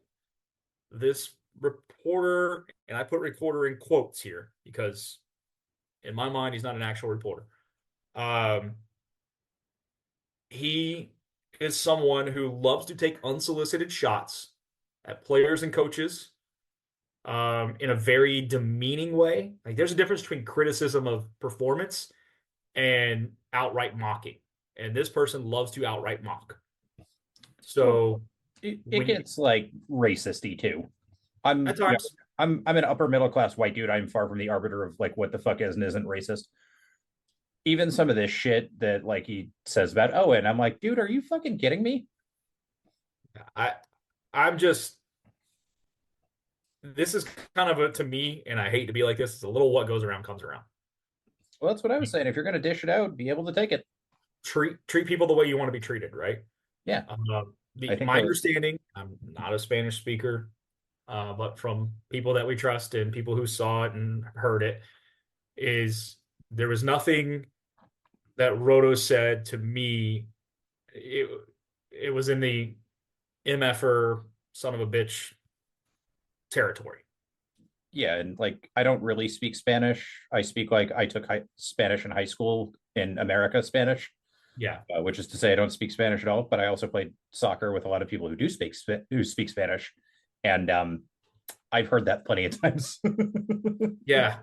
This reporter, and I put reporter in quotes here because in my mind, he's not an actual reporter. He is someone who loves to take unsolicited shots at players and coaches in a very demeaning way. Like, there's a difference between criticism of performance and outright mocking. And this person loves to outright mock. So it gets like racisty too. I'm an upper middle class white dude. I'm far from the arbiter of like what the fuck is and isn't racist. Even some of this shit that like he says about Owen, I'm like, dude, are you fucking kidding me? I'm just, this is kind of to me, and I hate to be like this, it's a little what goes around comes around. Well, that's what I was saying. If you're going to dish it out, be able to take it. Treat people the way you want to be treated, right? Yeah. My understanding, I'm not a Spanish speaker, but from people that we trust and people who saw it and heard it, is there was nothing that Rodo said to me. It was in the MFer son of a bitch territory. Yeah, and like I don't really speak Spanish. I speak like I took Spanish in high school in America Spanish. Yeah, which is to say I don't speak Spanish at all. But I also played soccer with a lot of people who do speak Spanish, and I've heard that plenty of times. Yeah,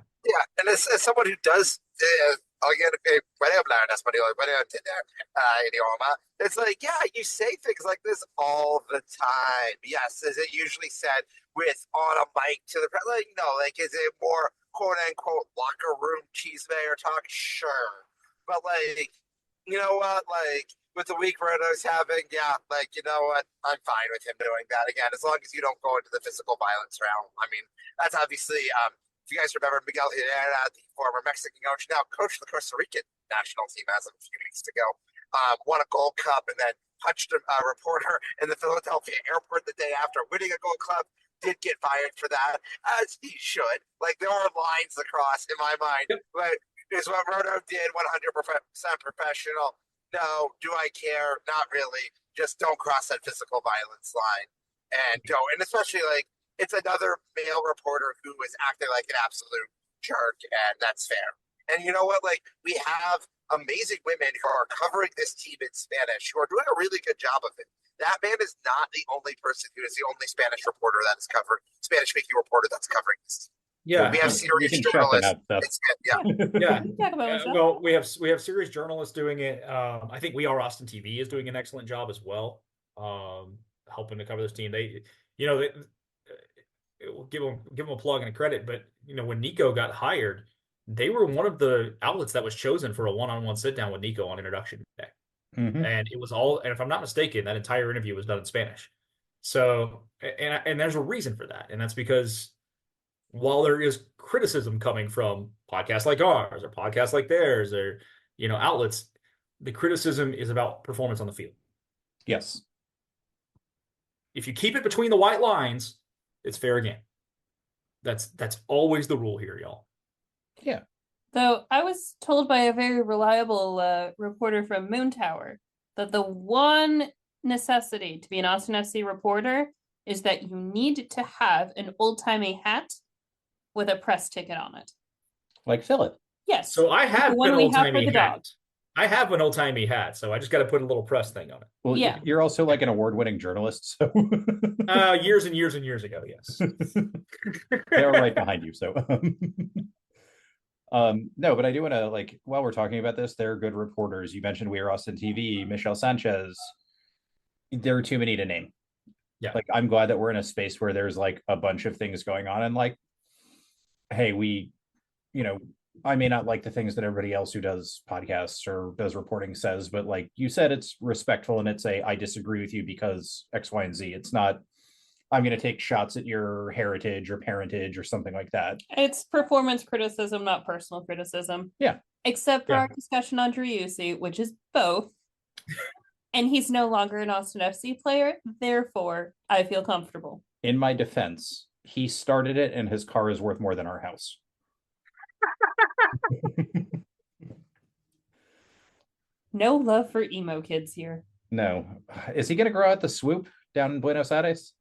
and as someone who does, again, puede hablar en español, puede entender idioma. It's like, yeah, you say things like this all the time. Yes, is it usually said with on a mic to the like? No, like, is it more quote unquote locker room cheeseman talk? Sure, but like, you know what? Like, with the week Rodo's having, yeah, like, you know what? I'm fine with him doing that again, as long as you don't go into the physical violence realm. I mean, that's obviously, if you guys remember, Miguel Herrera, the former Mexican coach, now coached the Costa Rican national team as of a few weeks ago, won a Gold Cup and then punched a reporter in the Philadelphia airport the day after winning a Gold Cup. Did get fired for that, as he should. Like, there are lines across in my mind, but is what Rodo did 100% professional? No. Do I care? Not really. Just don't cross that physical violence line, and don't. And especially, like, it's another male reporter who is acting like an absolute jerk, and that's fair. And you know what? Like, we have amazing women who are covering this team in Spanish who are doing a really good job of it. That man is not the only person who is the only Spanish reporter that is covering, Spanish-speaking reporter that's covering this. Yeah, we have serious journalists. Yeah. Well, we have serious journalists doing it. I think We Are Austin TV is doing an excellent job as well, helping to cover this team. They give them a plug and a credit. But when Nico got hired, they were one of the outlets that was chosen for a one-on-one sit-down with Nico on introduction day, and it was all. And if I'm not mistaken, that entire interview was done in Spanish. So, and there's a reason for that, and that's because while there is criticism coming from podcasts like ours or podcasts like theirs or, outlets, the criticism is about performance on the field. Yes. If you keep it between the white lines, it's fair game. That's always the rule here, y'all. Yeah. Though I was told by a very reliable reporter from Moon Tower that the one necessity to be an Austin FC reporter is that you need to have an old-timey hat with a press ticket on it. Like Philip. Yes. So I have one an we have for old-timey the hat. dog. I have an old-timey hat, so I just got to put a little press thing on it. Well, Yeah. You're also like an award-winning journalist, so Years and years and years ago, yes. they're right behind you. So, no, but I do want to, like, while we're talking about this, they're good reporters. You mentioned We Are Austin TV, Michelle Sanchez. There are too many to name. Yeah. Like, I'm glad that we're in a space where there's like a bunch of things going on, and like, hey, I may not like the things that everybody else who does podcasts or does reporting says, but like you said, it's respectful and it's I disagree with you because X, Y, and Z. It's not, I'm going to take shots at your heritage or parentage or something like that. It's performance criticism, not personal criticism. Yeah. Except for our discussion on Driussi, which is both. And he's no longer an Austin FC player. Therefore, I feel comfortable. In my defense, he started it and his car is worth more than our house. No love for emo kids here. No. Is he going to grow out the swoop down in Buenos Aires?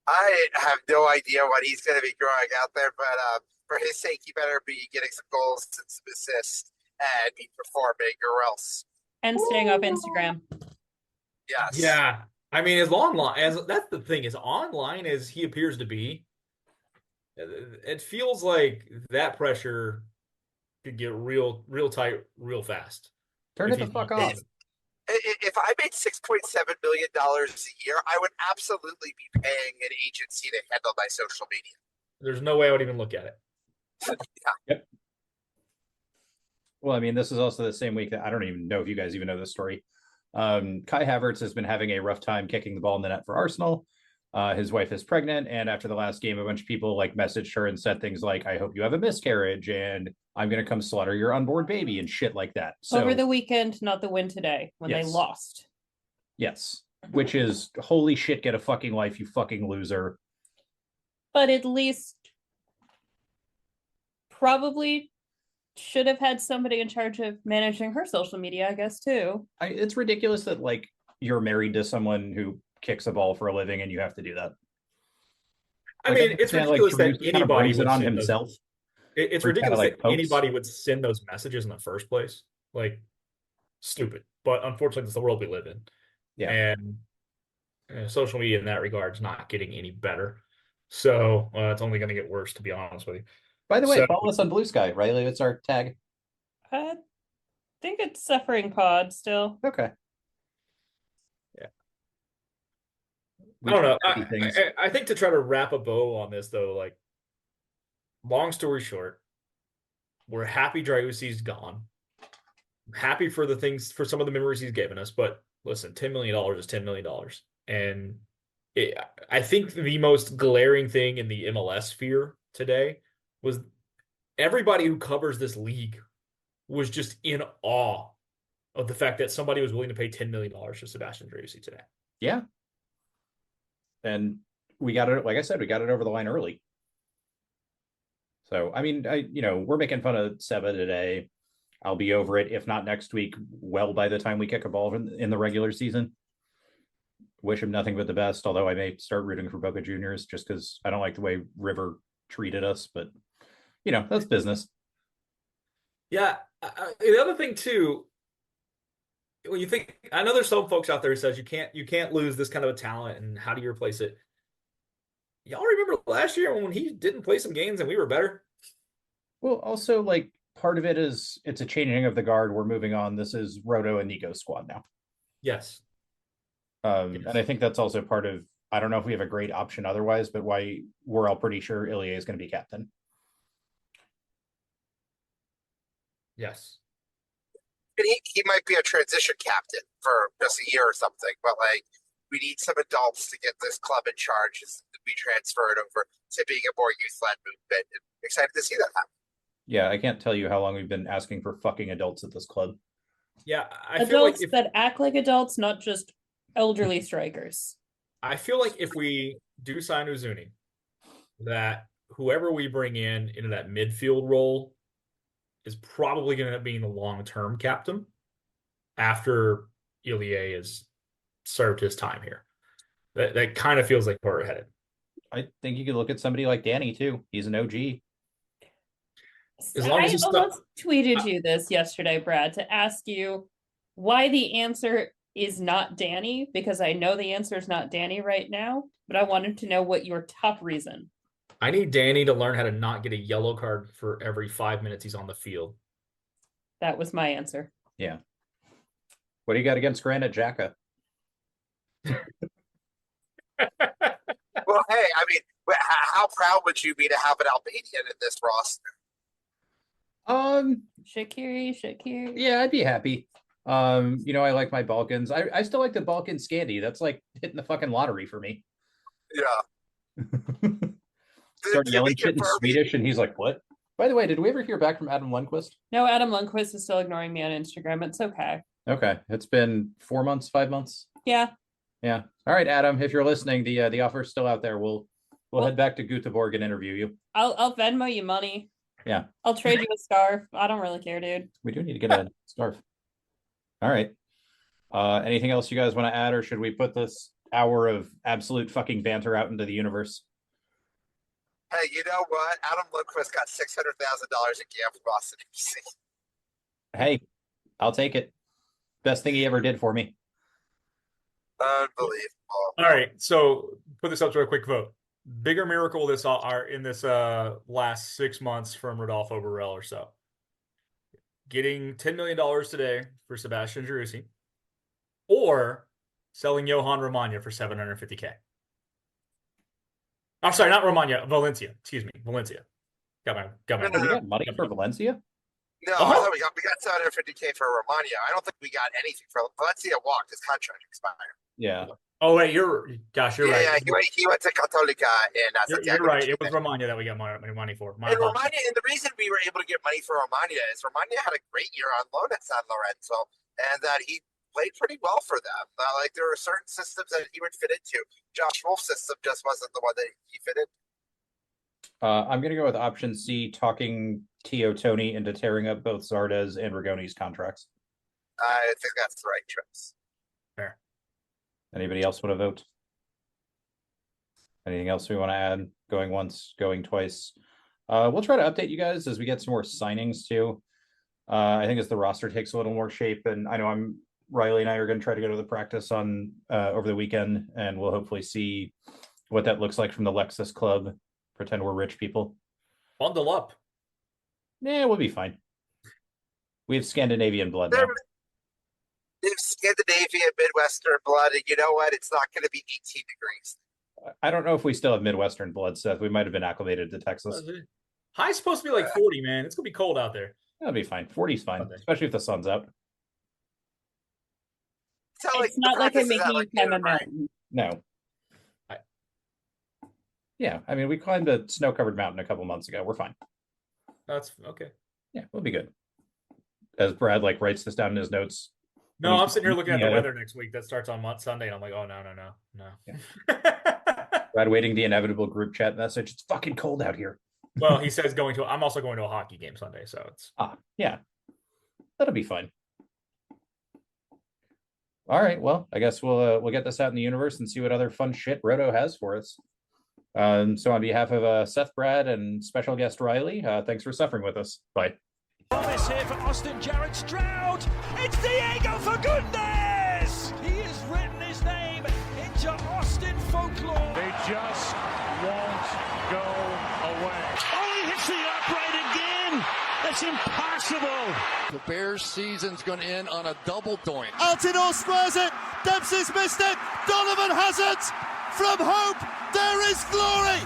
I have no idea what he's going to be growing out there, but for his sake, he better be getting some goals and some assists and be performing, or else. And staying up Instagram. Yes. Yeah. I mean, as that's the thing, as online as he appears to be, it feels like that pressure could get real tight real fast. Turn it the fuck off. If I made $6.7 million a year, I would absolutely be paying an agency to handle my social media. There's no way I would even look at it. Yeah. Yep. Well, I mean, this is also the same week that I don't even know if you guys even know this story. Kai Havertz has been having a rough time kicking the ball in the net for Arsenal. His wife is pregnant, and after the last game, a bunch of people like messaged her and said things like, "I hope you have a miscarriage," and "I'm going to come slaughter your unborn baby," and shit like that. So, over the weekend, not the win today, when they lost. Yes, which is holy shit, get a fucking life, you fucking loser. But at least probably should have had somebody in charge of managing her social media, I guess, too. It's ridiculous that like you're married to someone who kicks a ball for a living and you have to do that. I mean, it's ridiculous that anybody would on himself. It's ridiculous that anybody would send those messages in the first place. Like, stupid. But unfortunately, it's the world we live in. Yeah. And social media in that regard is not getting any better. So it's only going to get worse, to be honest with you. By the way, follow us on Blue Sky, right? It's our tag. I think it's Suffering Pod still. Okay. Yeah. I don't know. I think to try to wrap a bow on this, though, like, long story short, we're happy Driussi's gone. I'm happy for some of the memories he's given us. But listen, $10 million is $10 million. And I think the most glaring thing in the MLS sphere today was everybody who covers this league was just in awe of the fact that somebody was willing to pay $10 million to Sebastian Driussi today. Yeah. And we got it, like I said, we got it over the line early. So, I mean, we're making fun of Seba today. I'll be over it, if not next week, well, by the time we kick a ball in the regular season. Wish him nothing but the best, although I may start rooting for Boca Juniors just because I don't like the way River treated us, but that's business. Yeah. The other thing too, when you think, I know there's some folks out there who says you can't lose this kind of a talent, and how do you replace it? Y'all remember last year when he didn't play some games and we were better? Well, also, like, part of it is it's a changing of the guard. We're moving on. This is Rodo and Nico's squad now. Yes. And I think that's also part of, I don't know if we have a great option otherwise, but why we're all pretty sure Ilya is going to be captain. Yes. And he might be a transition captain for just a year or something, but like, we need some adults to get this club in charge. be transferred over to being a more youth-led movement. And excited to see that happen. Yeah, I can't tell you how long we've been asking for fucking adults at this club. Yeah, I feel Adults like if, that act like adults, not just elderly strikers. I feel like if we do sign Uzuni, that whoever we bring in into that midfield role is probably going to end up being the long-term captain after Ilie has served his time here. That kind of feels like where we're headed. I think you could look at somebody like Danny too. He's an OG. As long as I he's almost tweeted you this yesterday, Brad, to ask you why the answer is not Danny, because I know the answer is not Danny right now, but I wanted to know what your top reason. I need Danny to learn how to not get a yellow card for every 5 minutes he's on the field. That was my answer. Yeah. What do you got against Granite Xhaka? Well, hey, I mean, how proud would you be to have an Albanian in this roster? Shaqiri. Yeah, I'd be happy. I like my Balkans. I still like the Balkan Scandi. That's like hitting the fucking lottery for me. Yeah. Start yelling shit in Swedish, and he's like, "What?" By the way, did we ever hear back from Adam Lundqvist? No, Adam Lundqvist is still ignoring me on Instagram. It's okay. Okay, it's been 4 months, 5 months. Yeah. Yeah. All right, Adam, if you're listening, the offer's still out there. We'll head back to Göteborg and interview you. I'll Venmo you money. Yeah. I'll trade you a scarf. I don't really care, dude. We do need to get a scarf. All right. Anything else you guys want to add, or should we put this hour of absolute fucking banter out into the universe? Hey, you know what? Adam Lundqvist got $600,000 in GM for Boston FC. Hey, I'll take it. Best thing he ever did for me. Unbelievable. All right, so put this up to a quick vote. Bigger miracle this are in this last 6 months from Rodolfo Borrell or so. Getting $10 million today for Sebastian Driussi, or selling Johan Romagna for $750K. I'm sorry, not Romagna, Valencia. Excuse me, Valencia. Got my. We got money for Valencia? No, I thought we got $750K for Romagna. I don't think we got anything for Valencia. Walked, his contract expired. Yeah. Oh wait, you're right. Yeah, he went to Católica in You're right. It was Romagna that we got money for. And Romagna, and the reason we were able to get money for Romagna is Romagna had a great year on loan at San Lorenzo, and that he played pretty well for them. Like there were certain systems that he would fit into. Josh Wolf's system just wasn't the one that he fit in. I'm going to go with option C, talking Tio Tony into tearing up both Zardes and Rigoni's contracts. I think that's the right choice. Fair. Anybody else want to vote? Anything else we want to add? Going once, going twice. We'll try to update you guys as we get some more signings too. I think as the roster takes a little more shape, and I know Riley and I are going to try to go to the practice on over the weekend, and we'll hopefully see what that looks like from the Lexus Club. Pretend we're rich people. Bundle up. Yeah, we'll be fine. We have Scandinavian blood now. There's Scandinavian, Midwestern blood, and you know what? It's not going to be 18 degrees. I don't know if we still have Midwestern blood, Seth. We might have been acclimated to Texas. High's supposed to be like 40, man. It's going to be cold out there. That'll be fine. 40's fine, especially if the sun's out. It's not like I'm making you climb a mountain. No. Yeah, I mean, we climbed a snow-covered mountain a couple months ago. We're fine. That's okay. Yeah, we'll be good. As Brad writes this down in his notes. No, I'm sitting here looking at the weather next week. That starts on Sunday. And I'm like, oh, no. Yeah. Brad waiting the inevitable group chat message. It's fucking cold out here. Well, he says I'm also going to a hockey game Sunday, so it's. Yeah. That'll be fun. All right, well, I guess we'll get this out in the universe and see what other fun shit Rodo has for us. So on behalf of Seth, Brad, and special guest Riley, thanks for suffering with us. Bye. Promise here for Austin Jarrett Stroud. It's Diego for goodness! He has written his name into Austin folklore. They just won't go away. Oh, he hits the upright again! That's impossible! The Bears' season's going to end on a double doink. Altidore squares it. Dempsey's missed it. Donovan has it. From hope, there is glory.